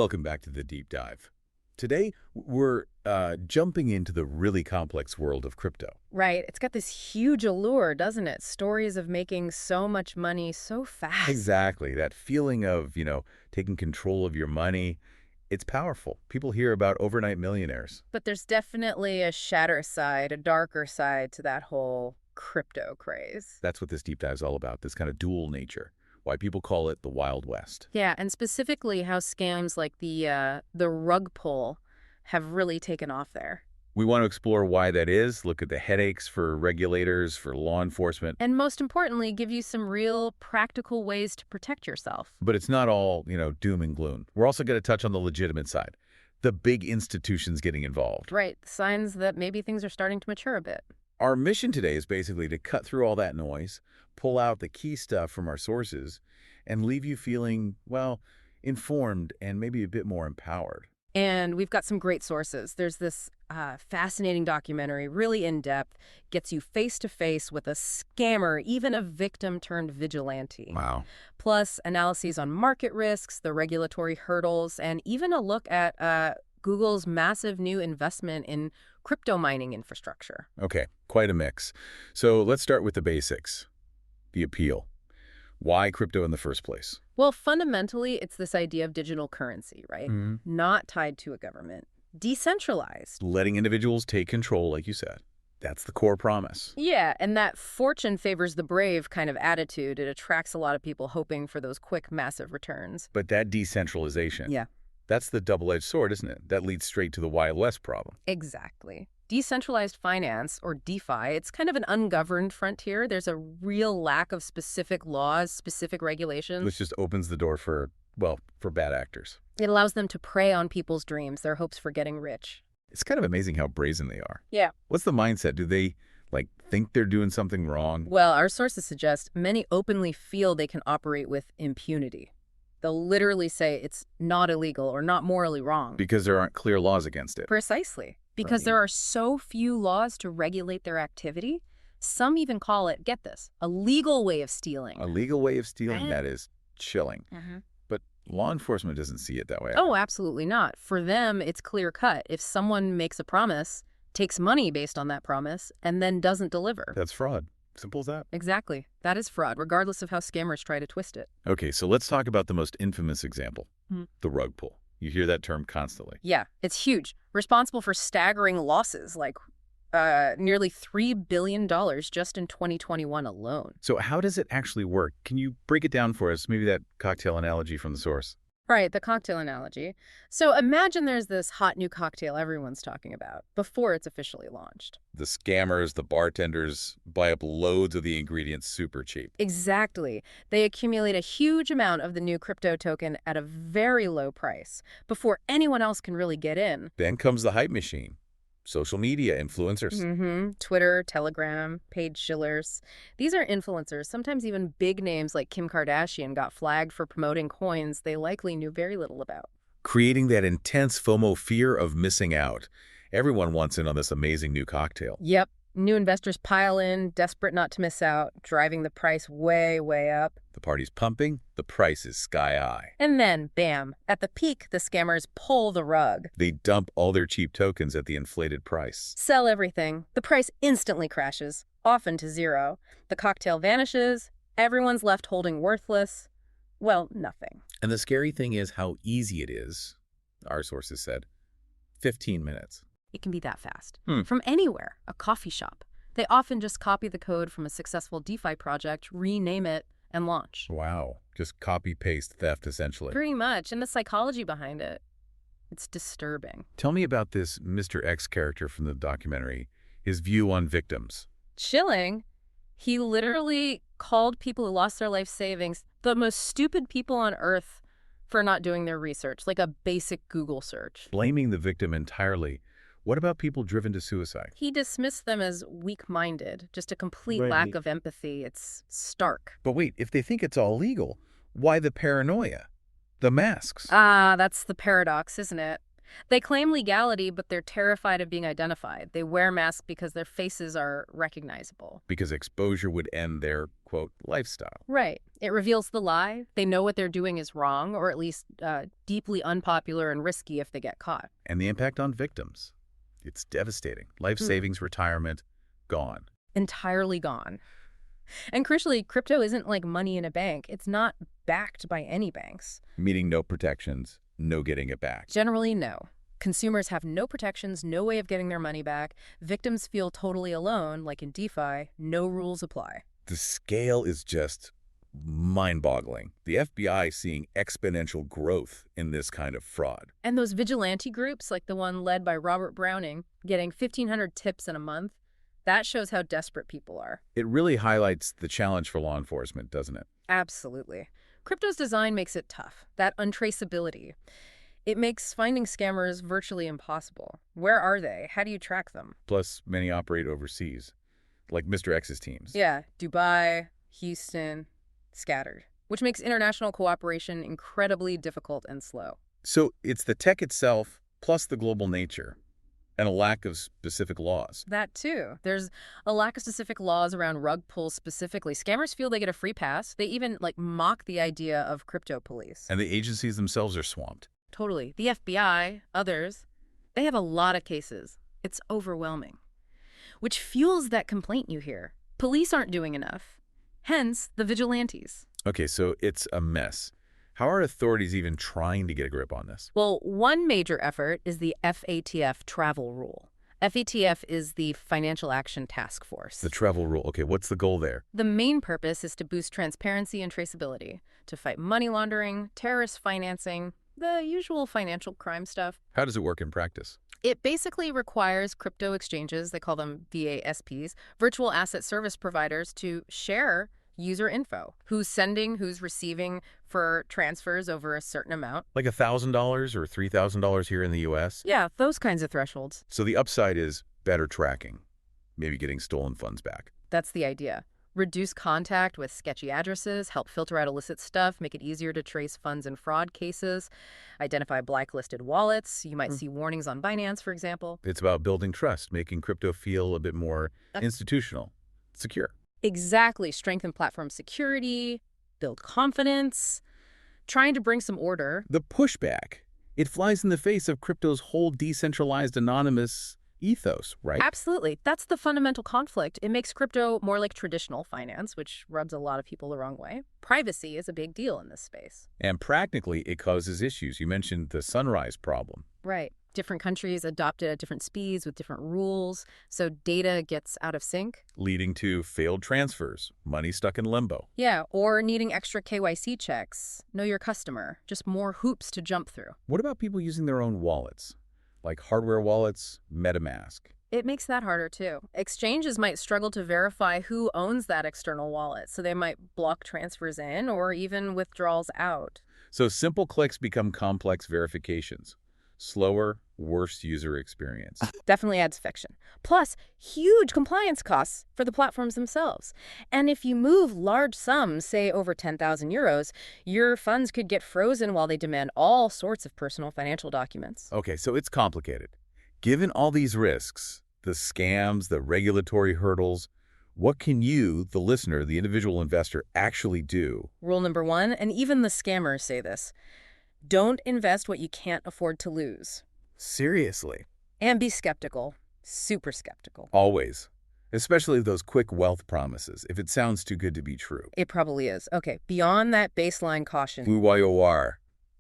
Welcome back to the Deep Dive. Today, we're jumping into the really complex world of crypto. Right. It's got this huge allure, doesn't it? Stories of making so much money so fast. Exactly. That feeling of, taking control of your money. It's powerful. People hear about overnight millionaires. But there's definitely a shadder side, a darker side to that whole crypto craze. That's what this deep dive is all about, this kind of dual nature. Why people call it the Wild West. Yeah, and specifically how scams like the rug pull have really taken off there. We want to explore why that is, look at the headaches for regulators, for law enforcement. And most importantly, give you some real practical ways to protect yourself. But it's not all, doom and gloom. We're also going to touch on the legitimate side, the big institutions getting involved. Right, signs that maybe things are starting to mature a bit. Our mission today is basically to cut through all that noise, pull out the key stuff from our sources, and leave you feeling, well, informed and maybe a bit more empowered. And we've got some great sources. There's this fascinating documentary, really in-depth, gets you face-to-face with a scammer, even a victim-turned-vigilante. Wow. Plus, analyses on market risks, the regulatory hurdles, and even a look at Google's massive new investment in crypto mining infrastructure. Okay, quite a mix. So let's start with the basics. The appeal. Why crypto in the first place? Well, fundamentally, it's this idea of digital currency, right? Not tied to a government. Decentralized. Letting individuals take control, like you said. That's the core promise. Yeah, and that fortune favors the brave kind of attitude, it attracts a lot of people hoping for those quick, massive returns. But that decentralization, Yeah. that's the double-edged sword, isn't it? That leads straight to the Wild West problem. Exactly. Decentralized finance, or DeFi, it's kind of an ungoverned frontier. There's a real lack of specific laws, specific regulations. Which just opens the door for bad actors. It allows them to prey on people's dreams, their hopes for getting rich. It's kind of amazing how brazen they are. Yeah. What's the mindset? Do they, think they're doing something wrong? Well, our sources suggest many openly feel they can operate with impunity. They'll literally say it's not illegal or not morally wrong. Because there aren't clear laws against it. Precisely. Because there are so few laws to regulate their activity, some even call it, get this, a legal way of stealing. A legal way of stealing, that is chilling. Mm-hmm. But law enforcement doesn't see it that way. Oh, absolutely not. For them, it's clear cut. If someone makes a promise, takes money based on that promise, and then doesn't deliver. That's fraud. Simple as that. Exactly. That is fraud, regardless of how scammers try to twist it. Okay, so let's talk about the most infamous example, the rug pull. You hear that term constantly. Yeah, it's huge. Responsible for staggering losses, like nearly $3 billion just in 2021 alone. So how does it actually work? Can you break it down for us? Maybe that cocktail analogy from the source. Right, the cocktail analogy. So imagine there's this hot new cocktail everyone's talking about before it's officially launched. The scammers, the bartenders buy up loads of the ingredients super cheap. Exactly. They accumulate a huge amount of the new crypto token at a very low price before anyone else can really get in. Then comes the hype machine. Social media influencers. Twitter, Telegram, paid shillers. These are influencers. Sometimes even big names like Kim Kardashian got flagged for promoting coins they likely knew very little about. Creating that intense FOMO fear of missing out. Everyone wants in on this amazing new cocktail. Yep. New investors pile in, desperate not to miss out, driving the price way, way up. The party's pumping, the price is sky high. And then, bam, at the peak, the scammers pull the rug. They dump all their cheap tokens at the inflated price. Sell everything. The price instantly crashes, often to zero. The cocktail vanishes. Everyone's left holding worthless, well, nothing. And the scary thing is how easy it is, our sources said. 15 minutes. It can be that fast. From anywhere, a coffee shop. They often just copy the code from a successful DeFi project, rename it, and launch. Wow. Just copy-paste theft, essentially. Pretty much. And the psychology behind it, it's disturbing. Tell me about this Mr. X character from the documentary, his view on victims. Chilling. He literally called people who lost their life savings the most stupid people on earth for not doing their research, like a basic Google search. Blaming the victim entirely. What about people driven to suicide? He dismissed them as weak-minded, just a complete lack of empathy. It's stark. But wait, if they think it's all legal, why the paranoia? The masks? Ah, that's the paradox, isn't it? They claim legality, but they're terrified of being identified. They wear masks because their faces are recognizable. Because exposure would end their, quote, lifestyle. Right. It reveals the lie. They know what they're doing is wrong, or at least deeply unpopular and risky if they get caught. And the impact on victims. It's devastating. Life savings, retirement, gone. Entirely gone. And crucially, crypto isn't like money in a bank. It's not backed by any banks. Meaning no protections, no getting it back. Generally, no. Consumers have no protections, no way of getting their money back. Victims feel totally alone, like in DeFi. No rules apply. The scale is just mind-boggling. The FBI seeing exponential growth in this kind of fraud. And those vigilante groups, like the one led by Robert Browning, getting 1,500 tips in a month, that shows how desperate people are. It really highlights the challenge for law enforcement, doesn't it? Absolutely. Crypto's design makes it tough. That untraceability. It makes finding scammers virtually impossible. Where are they? How do you track them? Plus, many operate overseas, like Mr. X's teams. Yeah, Dubai, Houston, scattered, which makes international cooperation incredibly difficult and slow. So it's the tech itself, plus the global nature, and a lack of specific laws. That too. There's a lack of specific laws around rug pulls specifically. Scammers feel they get a free pass. They even mock the idea of crypto police. And the agencies themselves are swamped. Totally. The FBI, others, they have a lot of cases. It's overwhelming. Which fuels that complaint you hear. Police aren't doing enough. Hence, the vigilantes. Okay, so it's a mess. How are authorities even trying to get a grip on this? Well, one major effort is the FATF travel rule. FATF is the Financial Action Task Force. The travel rule. Okay, what's the goal there? The main purpose is to boost transparency and traceability, to fight money laundering, terrorist financing, the usual financial crime stuff. How does it work in practice? It basically requires crypto exchanges, they call them VASPs, virtual asset service providers, to share user info. Who's sending, who's receiving for transfers over a certain amount. Like $1,000 or $3,000 here in the U.S.? Yeah, those kinds of thresholds. So the upside is better tracking, maybe getting stolen funds back. That's the idea. Reduce contact with sketchy addresses, help filter out illicit stuff, make it easier to trace funds in fraud cases, identify blacklisted wallets. You might see warnings on Binance, for example. It's about building trust, making crypto feel a bit more institutional, secure. Exactly. Strengthen platform security, build confidence, trying to bring some order. The pushback, it flies in the face of crypto's whole decentralized anonymous ethos, right? Absolutely. That's the fundamental conflict. It makes crypto more like traditional finance, which rubs a lot of people the wrong way. Privacy is a big deal in this space. And practically, it causes issues. You mentioned the sunrise problem. Right. Different countries adopt it at different speeds with different rules, so data gets out of sync. Leading to failed transfers, money stuck in limbo. Yeah, or needing extra KYC checks. Know your customer. Just more hoops to jump through. What about people using their own wallets? Like hardware wallets, MetaMask? It makes that harder too. Exchanges might struggle to verify who owns that external wallet, so they might block transfers in or even withdrawals out. So simple clicks become complex verifications. Slower, worse user experience. Definitely adds friction. Plus, huge compliance costs for the platforms themselves. And if you move large sums, say over 10,000 euros, your funds could get frozen while they demand all sorts of personal financial documents. Okay, so it's complicated. Given all these risks, the scams, the regulatory hurdles, what can you, the listener, the individual investor, actually do? Rule number one, and even the scammers say this: don't invest what you can't afford to lose. Seriously? And be skeptical. Super skeptical. Always. Especially those quick wealth promises, if it sounds too good to be true. It probably is. Okay, beyond that baseline caution. BYOR.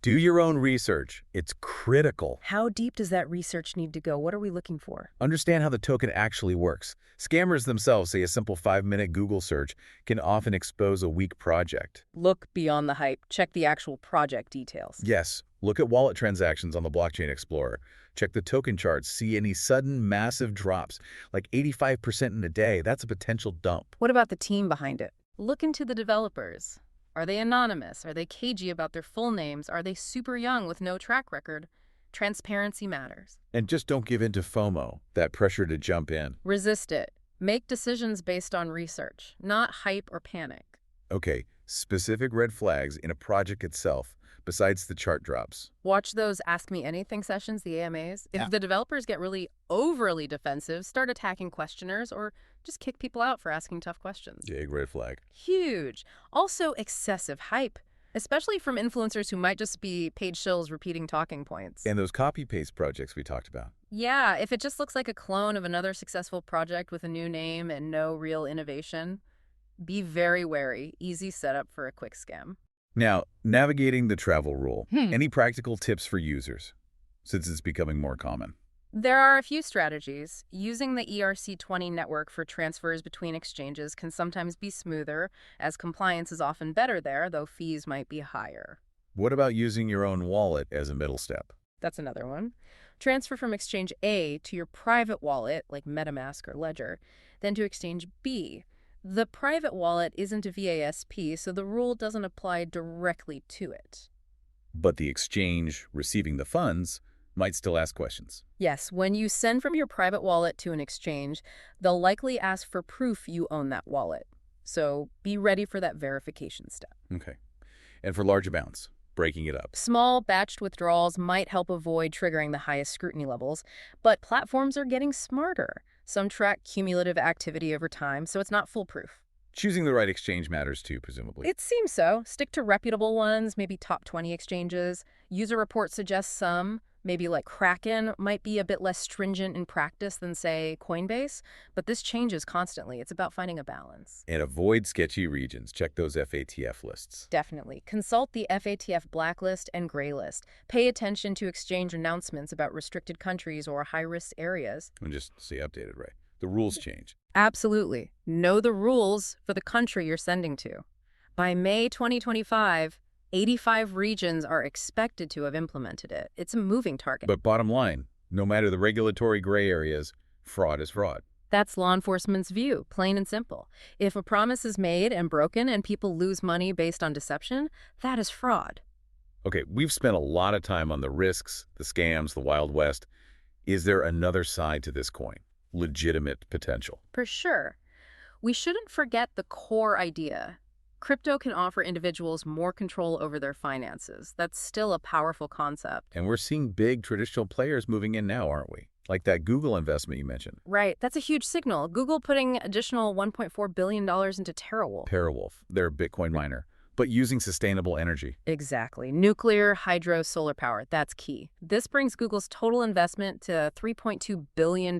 Do your own research. It's critical. How deep does that research need to go? What are we looking for? Understand how the token actually works. Scammers themselves say a simple 5-minute Google search can often expose a weak project. Look beyond the hype. Check the actual project details. Yes, look at wallet transactions on the Blockchain Explorer. Check the token charts. See any sudden massive drops, like 85% in a day. That's a potential dump. What about the team behind it? Look into the developers. Are they anonymous? Are they cagey about their full names? Are they super young with no track record? Transparency matters. And just don't give in to FOMO, that pressure to jump in. Resist it. Make decisions based on research, not hype or panic. Okay, specific red flags in a project itself, besides the chart drops? Watch those Ask Me Anything sessions, the AMAs. If Yeah. the developers get really overly defensive, start attacking questioners or just kick people out for asking tough questions. Big red flag. Huge. Also, excessive hype, especially from influencers who might just be paid shills repeating talking points. And those copy-paste projects we talked about. Yeah, if it just looks like a clone of another successful project with a new name and no real innovation, be very wary. Easy setup for a quick scam. Now, navigating the travel rule. Any practical tips for users, since it's becoming more common? There are a few strategies. Using the ERC20 network for transfers between exchanges can sometimes be smoother, as compliance is often better there, though fees might be higher. What about using your own wallet as a middle step? That's another one. Transfer from exchange A to your private wallet, like MetaMask or Ledger, then to exchange B. The private wallet isn't a VASP, so the rule doesn't apply directly to it. But the exchange receiving the funds might still ask questions. Yes, when you send from your private wallet to an exchange, they'll likely ask for proof you own that wallet. So be ready for that verification step. Okay. And for large amounts, breaking it up. Small batched withdrawals might help avoid triggering the highest scrutiny levels, but platforms are getting smarter. Some track cumulative activity over time, so it's not foolproof. Choosing the right exchange matters too, presumably. It seems so. Stick to reputable ones, maybe top 20 exchanges. User reports suggest some, maybe like Kraken, might be a bit less stringent in practice than, say, Coinbase, but this changes constantly. It's about finding a balance. And avoid sketchy regions. Check those FATF lists. Definitely. Consult the FATF blacklist and gray list. Pay attention to exchange announcements about restricted countries or high-risk areas. And just stay updated, right? The rules change. Absolutely. Know the rules for the country you're sending to. By May 2025, 85 regions are expected to have implemented it. It's a moving target. But bottom line, no matter the regulatory gray areas, fraud is fraud. That's law enforcement's view, plain and simple. If a promise is made and broken and people lose money based on deception, that is fraud. Okay, we've spent a lot of time on the risks, the scams, the Wild West. Is there another side to this coin? Legitimate potential? For sure. We shouldn't forget the core idea. Crypto can offer individuals more control over their finances. That's still a powerful concept. And we're seeing big traditional players moving in now, aren't we? Like that Google investment you mentioned. Right. That's a huge signal. Google putting additional $1.4 billion into TeraWulf. TeraWulf, they're a Bitcoin miner, but using sustainable energy. Exactly. Nuclear, hydro, solar power. That's key. This brings Google's total investment to $3.2 billion.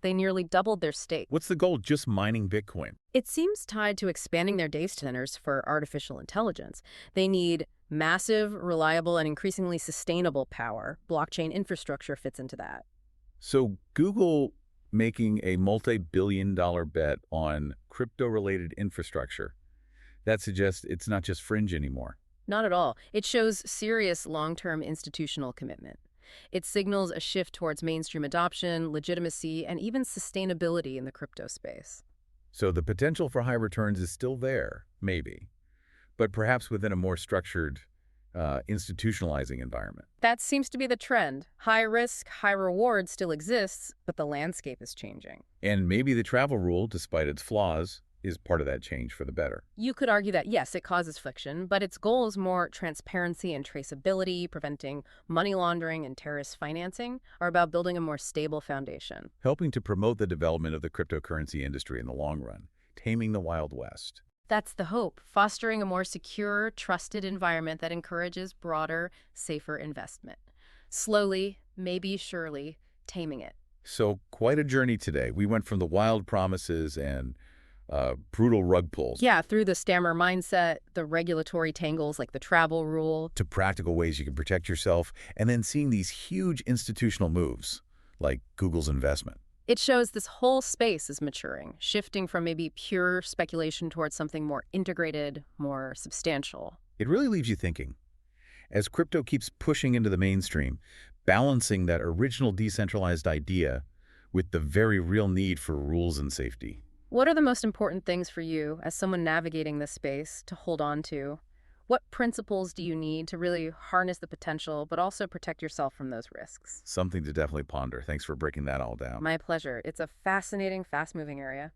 They nearly doubled their stake. What's the goal? Just mining Bitcoin? It seems tied to expanding their data centers for artificial intelligence. They need massive, reliable, and increasingly sustainable power. Blockchain infrastructure fits into that. So Google making a multi-billion-dollar bet on crypto-related infrastructure. That suggests it's not just fringe anymore. Not at all. It shows serious long-term institutional commitment. It signals a shift towards mainstream adoption, legitimacy, and even sustainability in the crypto space. So the potential for high returns is still there, maybe, but perhaps within a more structured, institutionalizing environment. That seems to be the trend. High risk, high reward still exists, but the landscape is changing. And maybe the travel rule, despite its flaws, is part of that change for the better. You could argue that, yes, it causes friction, but its goal is more transparency and traceability, preventing money laundering and terrorist financing, are about building a more stable foundation. Helping to promote the development of the cryptocurrency industry in the long run, taming the Wild West. That's the hope, fostering a more secure, trusted environment that encourages broader, safer investment. Slowly, maybe surely, taming it. So quite a journey today. We went from the wild promises and brutal rug pulls. Yeah, through the scammer mindset, the regulatory tangles like the travel rule. To practical ways you can protect yourself, and then seeing these huge institutional moves, like Google's investment. It shows this whole space is maturing, shifting from maybe pure speculation towards something more integrated, more substantial. It really leaves you thinking. As crypto keeps pushing into the mainstream, balancing that original decentralized idea with the very real need for rules and safety. What are the most important things for you as someone navigating this space to hold on to? What principles do you need to really harness the potential, but also protect yourself from those risks? Something to definitely ponder. Thanks for breaking that all down. My pleasure. It's a fascinating, fast-moving area.